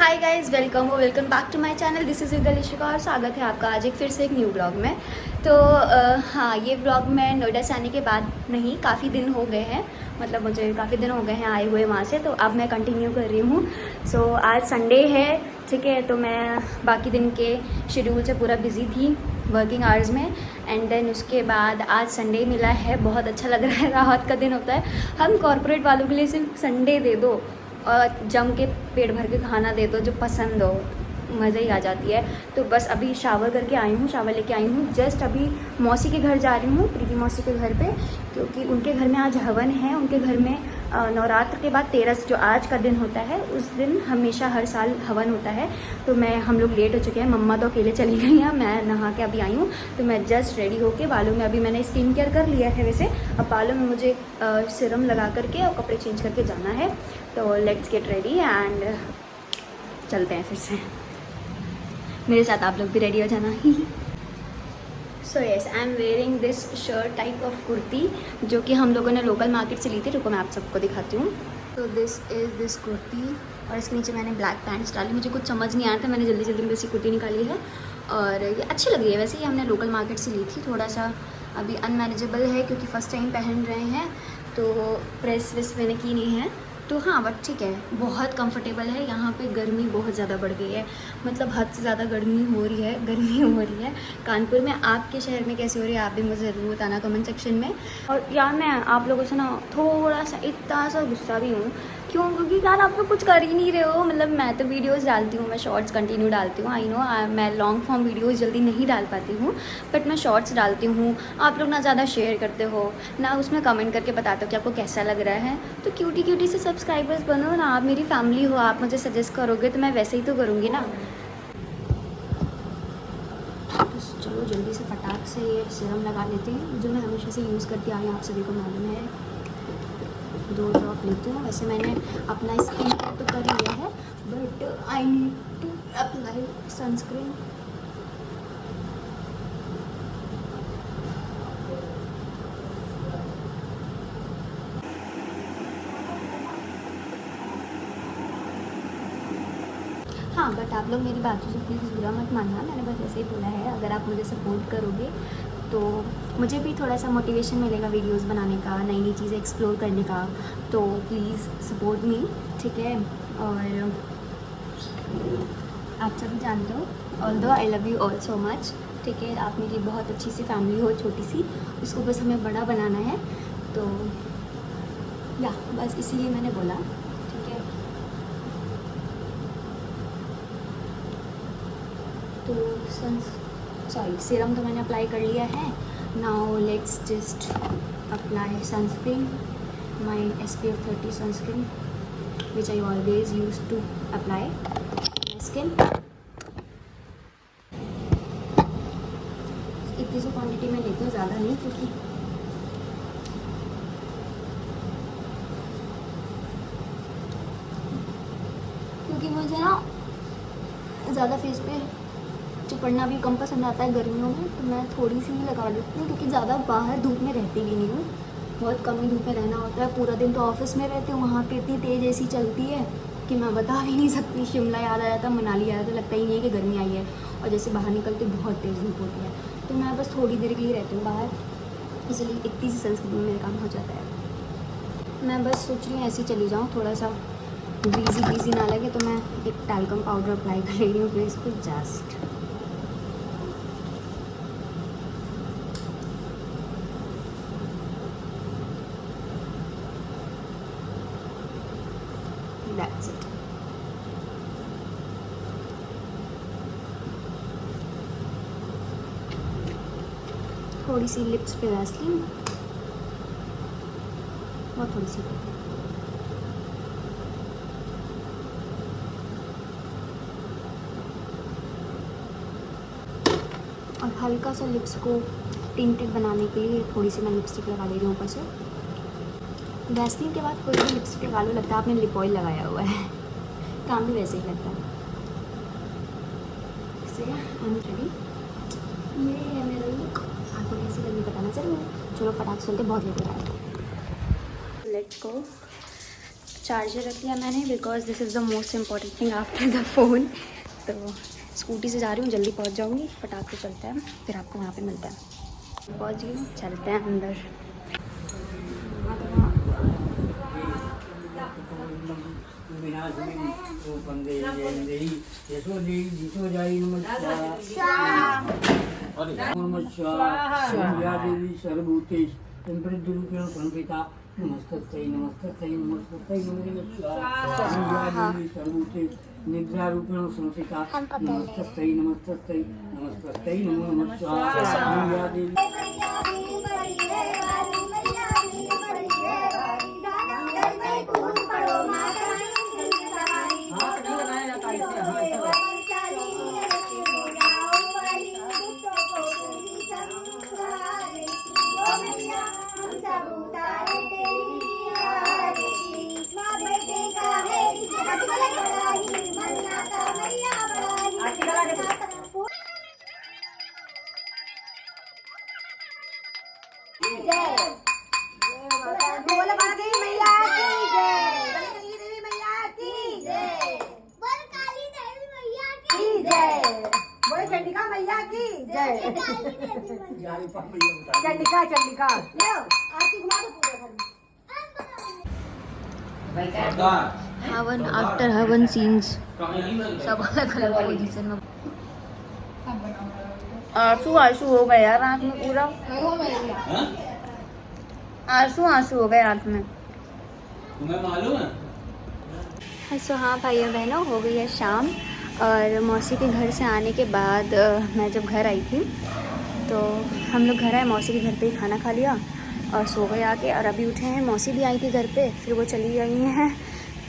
Hi guys, welcome back to my channel. This is Vidlishika और स्वागत है आपका आज एक फिर से एक न्यू ब्लॉग में। तो हाँ, ये ब्लॉग मैं नोएडा से आने के बाद नहीं, काफ़ी दिन हो गए हैं, मतलब मुझे काफ़ी दिन हो गए हैं आए हुए वहाँ से, तो अब मैं कंटिन्यू कर रही हूँ। सो आज संडे है, ठीक है, तो मैं बाकी दिन के शेड्यूल से पूरा बिज़ी थी वर्किंग आवर्स में। एंड देन उसके बाद आज संडे मिला है, बहुत अच्छा लग रहा है। राहत का दिन होता है। हम कॉर्पोरेट वालों के लिए सिर्फ संडे दे दो और जम के पेट भर के खाना दे दो जो पसंद हो, मज़े ही आ जाती है। तो बस अभी शावर करके आई हूँ, शावर लेके आई हूँ। जस्ट अभी मौसी के घर जा रही हूँ, प्रीति मौसी के घर पे, क्योंकि उनके घर में आज हवन है। उनके घर में नवरात्र के बाद 13 जो आज का दिन होता है, उस दिन हमेशा हर साल हवन होता है। तो हम लोग लेट हो चुके हैं, मम्मा तो अकेले चली गई हैं, मैं नहा के अभी आई हूँ। तो मैं जस्ट रेडी होके बालों में, अभी मैंने स्किन केयर कर लिया है वैसे, अब बालों में मुझे सिरम लगा करके और कपड़े चेंज करके जाना है। तो लेट्स गेट रेडी एंड चलते हैं फिर से। मेरे साथ आप लोग भी रेडी हो जाना। So yes, I am wearing this shirt type of kurti, जो कि हम लोगों ने लोकल मार्केट से ली थी। रुको मैं आप सबको दिखाती हूँ। तो दिस इज़ दिस कुर्ती और इसके नीचे मैंने ब्लैक पैंट्स डाली। मुझे कुछ समझ नहीं आया था, मैंने जल्दी जल्दी में ऐसी कुर्ती निकाली है और ये अच्छी लग रही है। वैसे ये हमने लोकल मार्केट से ली थी, थोड़ा सा अभी अनमैनेजेबल है क्योंकि फ़र्स्ट टाइम पहन रहे हैं, तो प्रेस वेस मैंने की नहीं है। तो हाँ, बट ठीक है, बहुत कंफर्टेबल है। यहाँ पे गर्मी बहुत ज़्यादा बढ़ गई है, मतलब हद से ज़्यादा गर्मी हो रही है। कानपुर में, आपके शहर में कैसी हो रही है, आप भी मुझे ज़रूर बताना कमेंट सेक्शन में। और यार मैं आप लोगों से ना थोड़ा सा इतना सा गुस्सा भी हूँ। क्यों? क्योंकि यार आप लोग कुछ कर ही नहीं रहे हो। मतलब मैं तो वीडियोज़ डालती हूँ, मैं शॉर्ट्स कंटिन्यू डालती हूँ। आई नो मैं लॉन्ग फॉर्म वीडियोज़ जल्दी नहीं डाल पाती हूँ, बट मैं शॉर्ट्स डालती हूँ। आप लोग ना ज़्यादा शेयर करते हो ना, उसमें कमेंट करके बताते हो कि आपको कैसा लग रहा है। तो क्यूटी क्यूटी से सब्सक्राइबर्स बनो ना, आप मेरी फैमिली हो, आप मुझे सजेस्ट करोगे तो मैं वैसे ही तो करूँगी ना। तो चलो जल्दी से फटाक से ये सीरम लगा लेते हैं, जो मैं हमेशा से यूज़ करती आई हूँ, आप सभी को मालूम है। 2 ड्रॉप लेती हूँ। वैसे मैंने अपना स्किन केयर तो कर लिया है, but I need to apply sunscreen. हाँ, बट आप लोग मेरी बातों से प्लीज़ बुरा मत मानना, मैंने बस ऐसे ही बोला है। अगर आप मुझे सपोर्ट करोगे तो मुझे भी थोड़ा सा मोटिवेशन मिलेगा वीडियोस बनाने का, नई नई चीज़ें एक्सप्लोर करने का। तो प्लीज़ सपोर्ट मी, ठीक है। और आप सभी जानते हो, although I love you all so much, ठीक है। आप मेरी बहुत अच्छी सी फैमिली हो, छोटी सी, उसको बस हमें बड़ा बनाना है। तो या बस इसीलिए मैंने बोला, ठीक है। तो सीरम तो मैंने अप्लाई कर लिया है। Now let's just apply sunscreen, my SPF 30 sunscreen which I always use to apply my skin. इतनी सी क्वान्टिटी में लेती हूँ, ज़्यादा नहीं, क्योंकि मुझे ना ज़्यादा फेस पे चिपड़ना भी कम पसंद आता है गर्मियों में। तो मैं थोड़ी सी ही लगा लेती हूँ, क्योंकि ज़्यादा बाहर धूप में रहती भी नहीं हूँ, बहुत कम ही धूप में रहना होता है। पूरा दिन तो ऑफिस में रहती हूँ, वहाँ पे इतनी तेज़ एसी चलती है कि मैं बता भी नहीं सकती। शिमला याद आ जाता, मनाली याद आता, तो लगता ही नहीं है कि गर्मी आई है। और जैसे बाहर निकलते बहुत तेज़ धूप होती है, तो मैं बस थोड़ी देर के लिए रहती हूँ बाहर, इसलिए इतनी सी सनस्क्रीन में मेरा काम हो जाता है। मैं बस सोच रही हूँ ऐसे ही चली जाऊँ, थोड़ा सा ग्रीजी ना लगे, तो मैं एक टैल्कम पाउडर अप्लाई कर ले रही हूँ फेस पे जस्ट। That's it. थोड़ी सी लिप्स पे वैसलीन, और थोड़ी सी और हल्का सा लिप्स को टिंटेड बनाने के लिए थोड़ी सी मैं लिपस्टिक लगा दे रही हूँ ऊपर से। वैसलीन के बाद कोई भी लिपस्टिक लगा लो, लगता है आपने लिप ऑयल लगाया हुआ है। काम भी वैसे ही लगता है। रेडी, ये है मेरा लुक। आपको कैसी लगी बताना ज़रूर। चलो फटाक से चलते, बहुत लेट हो रहा है। Let's go. चार्जर रख लिया मैंने because this is the most important thing after the phone. तो स्कूटी से जा रही हूँ, जल्दी पहुँच जाऊँगी, फटाक से चलते हैं, फिर आपको वहाँ पे मिलता है। पहुँच गई हूँ, चलते हैं अंदर। नमस्तस्यै नमस्तस्यै नमस्तस्यै नमो सर्वभूते निद्रारूपेण संस्थिता नमस्तस्यै नमस्तस्यै नमस्तस्यै नमो नमः स्वाहा देवी। चंडिका चंडिका हवन आफ्टर हवन सीन्स सब अलग अलग पोजीशन में। आंसू आंसू हो गए यार आँख में, पूरा आंसू आंसू हो गए आँख में। तुम्हें मालूम है? सो हाँ भाइयों बहनों, हो गई है शाम और मौसी के घर से आने के बाद मैं जब घर आई थी तो हम लोग घर आए, मौसी के घर पे ही खाना खा लिया और सो गए आके। और अभी उठे हैं, मौसी भी आई थी घर पे, फिर वो चली गई हैं।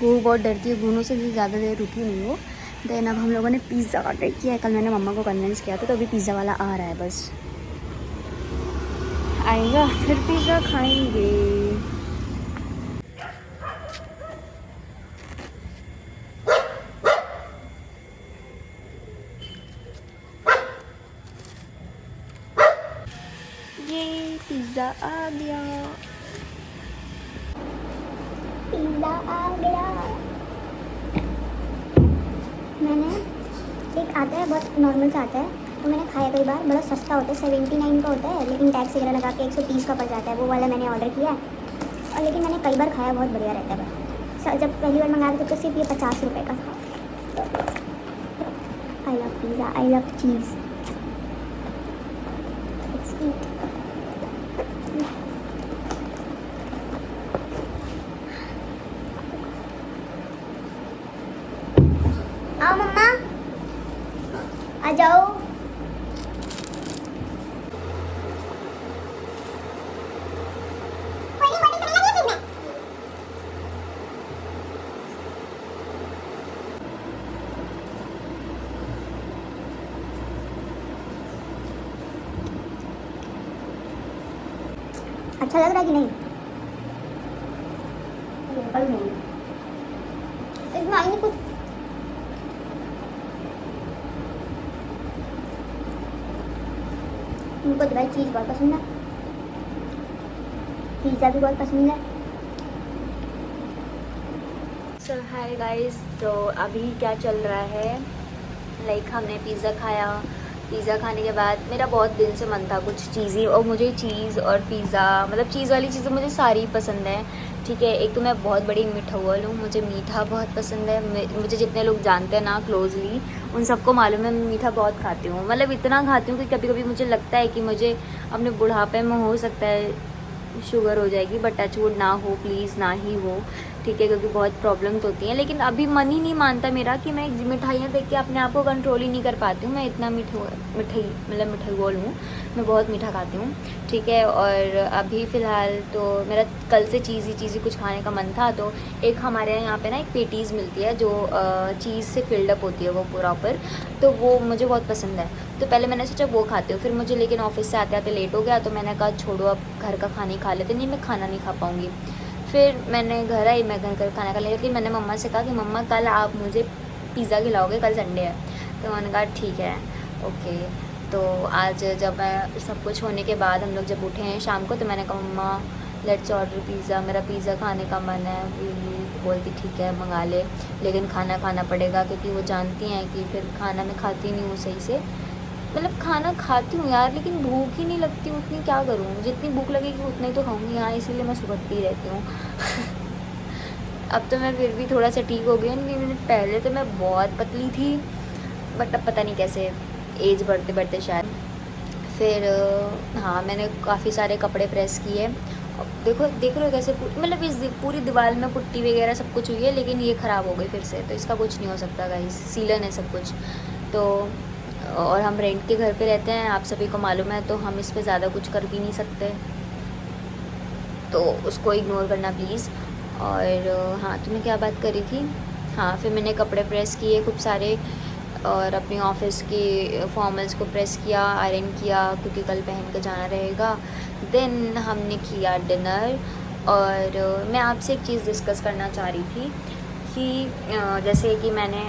वो बहुत डरती है घूनों से, ज़्यादा देर रुकी नहीं वो। देन अब हम लोगों ने पिज़्ज़ा ऑर्डर किया है। कल मैंने मम्मा को कन्विंस किया था, तो अभी पिज़्ज़ा वाला आ रहा है, बस आएगा फिर पिज़्ज़ा खाएंगे। ये पिज़्ज़ा आ गया, पिज़्ज़ा आ गया। मैंने एक आता है, बहुत नॉर्मल सा आता है, तो मैंने खाया कई बार, बड़ा सस्ता होता है, 79 का होता है, लेकिन टैक्स वगैरह लगा के 130 का पड़ जाता है। वो वाला मैंने ऑर्डर किया है और लेकिन मैंने कई बार खाया, बहुत बढ़िया रहता है। जब पहली बार मंगाया था तो सिर्फ ये 50 रुपये का था। I love pizza, I love cheese. Let's eat. आओ मम्मा, आ जाओ। अच्छा लग रहा है कि नहीं? बिल्कुल नहीं, इसमें आई नहीं कुछ। उनको तो भाई चीज़ बहुत पसंद है, पिज़्ज़ा भी बहुत पसंद है। सो हाय गाइस, तो अभी क्या चल रहा है, लाइक हमने पिज़्ज़ा खाया। पिज़्ज़ा खाने के बाद मेरा बहुत दिन से मन था कुछ चीज़ी, और मुझे चीज़ और पिज़्ज़ा, मतलब चीज़ वाली चीज़ें मुझे सारी पसंद है। ठीक है, एक तो मैं बहुत बड़ी मिठाउल हूँ, मुझे मीठा बहुत पसंद है। मुझे जितने लोग जानते हैं ना क्लोजली, उन सबको मालूम है मैं मीठा बहुत खाती हूँ। मतलब इतना खाती हूँ कि कभी कभी मुझे लगता है कि मुझे अपने बुढ़ापे में हो सकता है शुगर हो जाएगी, बट टचवुड ना हो, प्लीज़ ना ही हो, ठीक है, क्योंकि बहुत प्रॉब्लम्स होती हैं। लेकिन अभी मन ही नहीं मानता मेरा कि मैं मिठाइयाँ देख के अपने आप को कंट्रोल ही नहीं कर पाती हूँ। मैं इतना मिठाई हूँ, मैं बहुत मीठा खाती हूँ, ठीक है। और अभी फ़िलहाल तो मेरा कल से चीज़ी कुछ खाने का मन था, तो एक हमारे यहाँ पे ना एक पेटीज़ मिलती है जो चीज़ से फिल्ड अप होती है वो प्रॉपर, तो वो मुझे बहुत पसंद है। तो पहले मैंने सोचा वो खाती हूँ, फिर मुझे लेकिन ऑफिस से आते आते लेट हो गया, तो मैंने कहा छोड़ो अब घर का खाना ही खा लेते। नहीं, मैं खाना नहीं खा पाऊँगी। फिर मैंने घर आई, मैं घर का खाना खा लिया, लेकिन मैंने मम्मा से कहा कि मम्मा कल आप मुझे पिज़्ज़ा खिलाओगे, कल संडे है। तो मैंने कहा ठीक है, ओके। तो आज जब मैं सब कुछ होने के बाद हम लोग जब उठे हैं शाम को, तो मैंने कहा मम्मा लेट्स ऑर्डर पिज़्ज़ा, मेरा पिज़्ज़ा खाने का मन है, प्लीज़ बोलती ठीक है मंगा ले, लेकिन खाना खाना पड़ेगा, क्योंकि वो जानती हैं कि फिर खाना मैं खाती नहीं हूँ सही से। मतलब खाना खाती हूँ यार, लेकिन भूख ही नहीं लगती उतनी, क्या करूँ, जितनी भूख लगेगी उतनी तो खाऊंगी हाँ, इसीलिए मैं सुबहती रहती हूँ। अब तो मैं फिर भी थोड़ा सा ठीक हो गई हूँ, लेकिन पहले तो मैं बहुत पतली थी, बट अब पता नहीं कैसे एज बढ़ते बढ़ते शायद। फिर हाँ, मैंने काफ़ी सारे कपड़े प्रेस किए। अब देखो देख रहे हो कैसे मतलब इस पूरी दीवार में पुट्टी वगैरह सब कुछ हुई है, लेकिन ये ख़राब हो गई फिर से, तो इसका कुछ नहीं हो सकता गाइस, सीलन है सब कुछ। तो और हम रेंट के घर पे रहते हैं, आप सभी को मालूम है, तो हम इस पर ज़्यादा कुछ कर भी नहीं सकते, तो उसको इग्नोर करना प्लीज़। और हाँ, तो मैं क्या बात कर रही थी, हाँ फिर मैंने कपड़े प्रेस किए खूब सारे, और अपनी ऑफिस के फॉर्मल्स को प्रेस किया, आयरन किया, क्योंकि कल पहन के जाना रहेगा। देन हमने किया डिनर। और मैं आपसे एक चीज़ डिस्कस करना चाह रही थी कि जैसे कि मैंने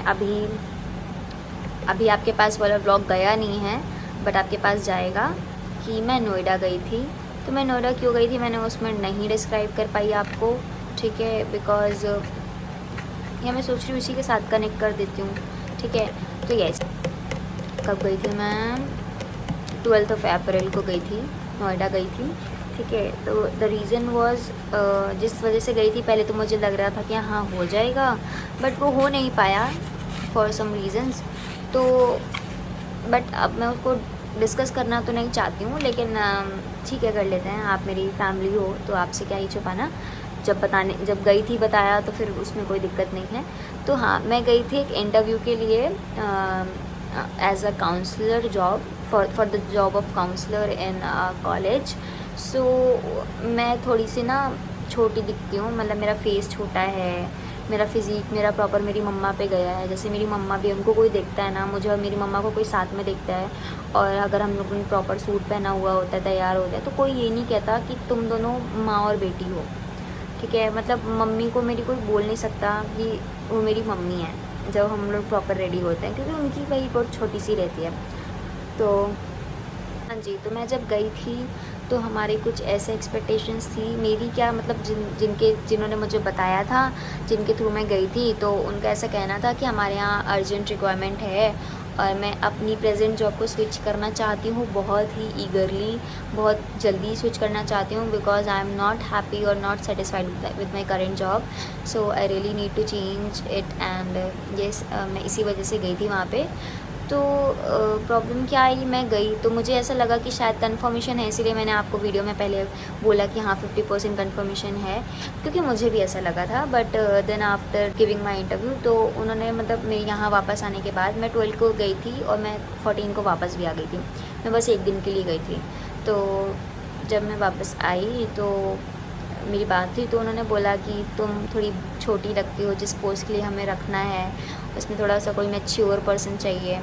अभी आपके पास वाला व्लॉग गया नहीं है, बट आपके पास जाएगा, कि मैं नोएडा गई थी। तो मैं नोएडा क्यों गई थी मैंने उसमें नहीं डिस्क्राइब कर पाई आपको, ठीक है, बिकॉज़ या मैं सोच रही हूँ उसी के साथ कनेक्ट कर देती हूँ, ठीक है। तो यस, कब गई थी मैं, 12 अप्रैल को गई थी, नोएडा गई थी, ठीक है। तो द रीज़न वॉज, जिस वजह से गई थी, पहले तो मुझे लग रहा था कि हाँ हो जाएगा, बट वो हो नहीं पाया फॉर सम रीज़न्स। तो बट अब मैं उसको डिस्कस करना तो नहीं चाहती हूँ, लेकिन ठीक है कर लेते हैं, आप मेरी फैमिली हो तो आपसे क्या ही छुपाना। जब गई थी बताया तो फिर उसमें कोई दिक्कत नहीं है। तो हाँ, मैं गई थी एक इंटरव्यू के लिए as a counsellor job, for the job of counsellor in college. So मैं थोड़ी सी ना छोटी दिखती हूँ, मतलब मेरा फेस छोटा है, मेरा फिज़ीक मेरा प्रॉपर मेरी मम्मा पे गया है। जैसे मेरी मम्मा भी, उनको कोई देखता है ना मुझे और मेरी मम्मा को कोई साथ में देखता है, और अगर हम लोगों ने प्रॉपर सूट पहना हुआ होता है, तैयार होता है, तो कोई ये नहीं कहता कि तुम दोनों माँ और बेटी हो, ठीक है। मतलब मम्मी को मेरी कोई बोल नहीं सकता कि वो मेरी मम्मी है जब हम लोग प्रॉपर रेडी होते हैं, क्योंकि उनकी वही बहुत छोटी सी रहती है। तो हाँ जी, तो मैं जब गई थी तो हमारे कुछ ऐसे एक्सपेक्टेशंस थी मेरी, क्या मतलब जिन्होंने मुझे बताया था, जिनके थ्रू मैं गई थी, तो उनका ऐसा कहना था कि हमारे यहाँ अर्जेंट रिक्वायरमेंट है, और मैं अपनी प्रेजेंट जॉब को स्विच करना चाहती हूँ, बहुत ही ईगरली, बहुत जल्दी स्विच करना चाहती हूँ, because I am not happy और not satisfied with my current job. So I really need to change it, and yes, मैं इसी वजह से गई थी वहाँ पे। तो प्रॉब्लम क्या आई, मैं गई तो मुझे ऐसा लगा कि शायद कन्फर्मेशन है, इसीलिए मैंने आपको वीडियो में पहले बोला कि हाँ 50% कन्फर्मेशन है, क्योंकि मुझे भी ऐसा लगा था। But then after giving my interview, तो उन्होंने मतलब मेरे यहाँ वापस आने के बाद, मैं 12 को गई थी और मैं 14 को वापस भी आ गई थी, मैं बस एक दिन के लिए गई थी। तो जब मैं वापस आई तो मेरी बात थी, तो उन्होंने बोला कि तुम थोड़ी छोटी लगती हो, जिस पोस्ट के लिए हमें रखना है उसमें थोड़ा सा कोई मैच्योर पर्सन चाहिए।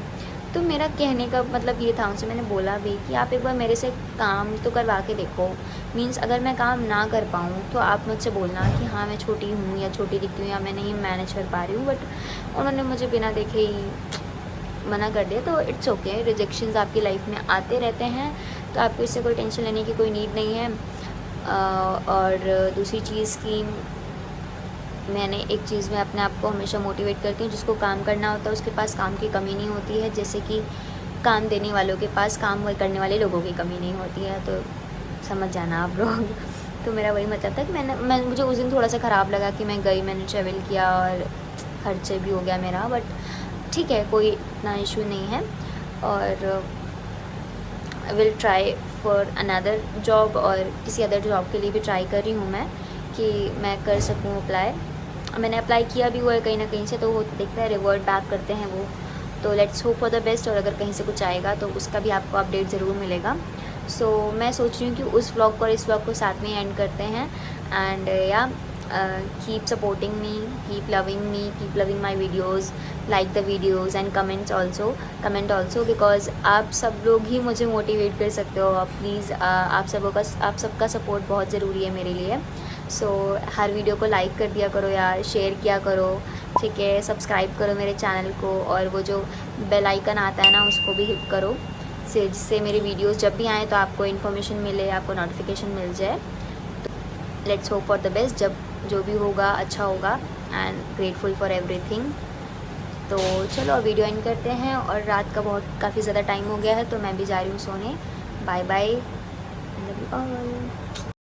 तो मेरा कहने का मतलब ये था, उनसे मैंने बोला भी कि आप एक बार मेरे से काम तो करवा के देखो, मीन्स अगर मैं काम ना कर पाऊँ तो आप मुझसे बोलना कि हाँ मैं छोटी हूँ या छोटी दिखती हूँ या मैं नहीं मैनेज कर पा रही हूँ। बट उन्होंने मुझे बिना देखे ही मना कर दिया। तो इट्स ओके, रिजेक्शंस आपकी लाइफ में आते रहते हैं, तो आपको इससे कोई टेंशन लेने की कोई नीड नहीं है। और दूसरी चीज़ की, मैंने एक चीज़ में अपने आप को हमेशा मोटिवेट करती हूँ, जिसको काम करना होता है उसके पास काम की कमी नहीं होती है, जैसे कि काम देने वालों के पास काम करने वाले लोगों की कमी नहीं होती है। तो समझ जाना आप लोग। तो मेरा वही मतलब था कि मुझे उस दिन थोड़ा सा ख़राब लगा कि मैं गई, मैंने ट्रैवल किया और खर्चे भी हो गया मेरा, बट ठीक है, कोई इतना इशू नहीं है। और I will try for another job, और किसी अदर जॉब के लिए भी ट्राई कर रही हूँ मैं कि मैं कर सकूँ अप्लाई। मैंने अप्लाई किया भी हुआ है कहीं ना कहीं से, तो वो देखते हैं, रिवर्ट बैक करते हैं वो। तो let's hope for the best, और अगर कहीं से कुछ आएगा तो उसका भी आपको अपडेट ज़रूर मिलेगा। सो मैं सोच रही हूँ कि उस व्लॉग और इस व्लॉग को साथ में एंड करते हैं। एंड या keep supporting me, keep loving my videos, like the videos and comment also because आप सब लोग ही मुझे मोटिवेट कर सकते हो। प्लीज़ आप सबका सपोर्ट बहुत ज़रूरी है मेरे लिए। सो हर वीडियो को लाइक कर दिया करो यार, शेयर किया करो, ठीक है, सब्सक्राइब करो मेरे चैनल को, और वो जो बेल आइकन आता है ना उसको भी हिट करो, जिससे मेरे वीडियोस जब भी आएँ तो आपको इन्फॉर्मेशन मिले, आपको नोटिफिकेशन मिल जाए। Let's hope for the best, जब जो भी होगा अच्छा होगा। And grateful for everything. तो चलो वीडियो एंड करते हैं, और रात का काफ़ी ज़्यादा टाइम हो गया है तो मैं भी जा रही हूँ सोने। Bye bye, love you all.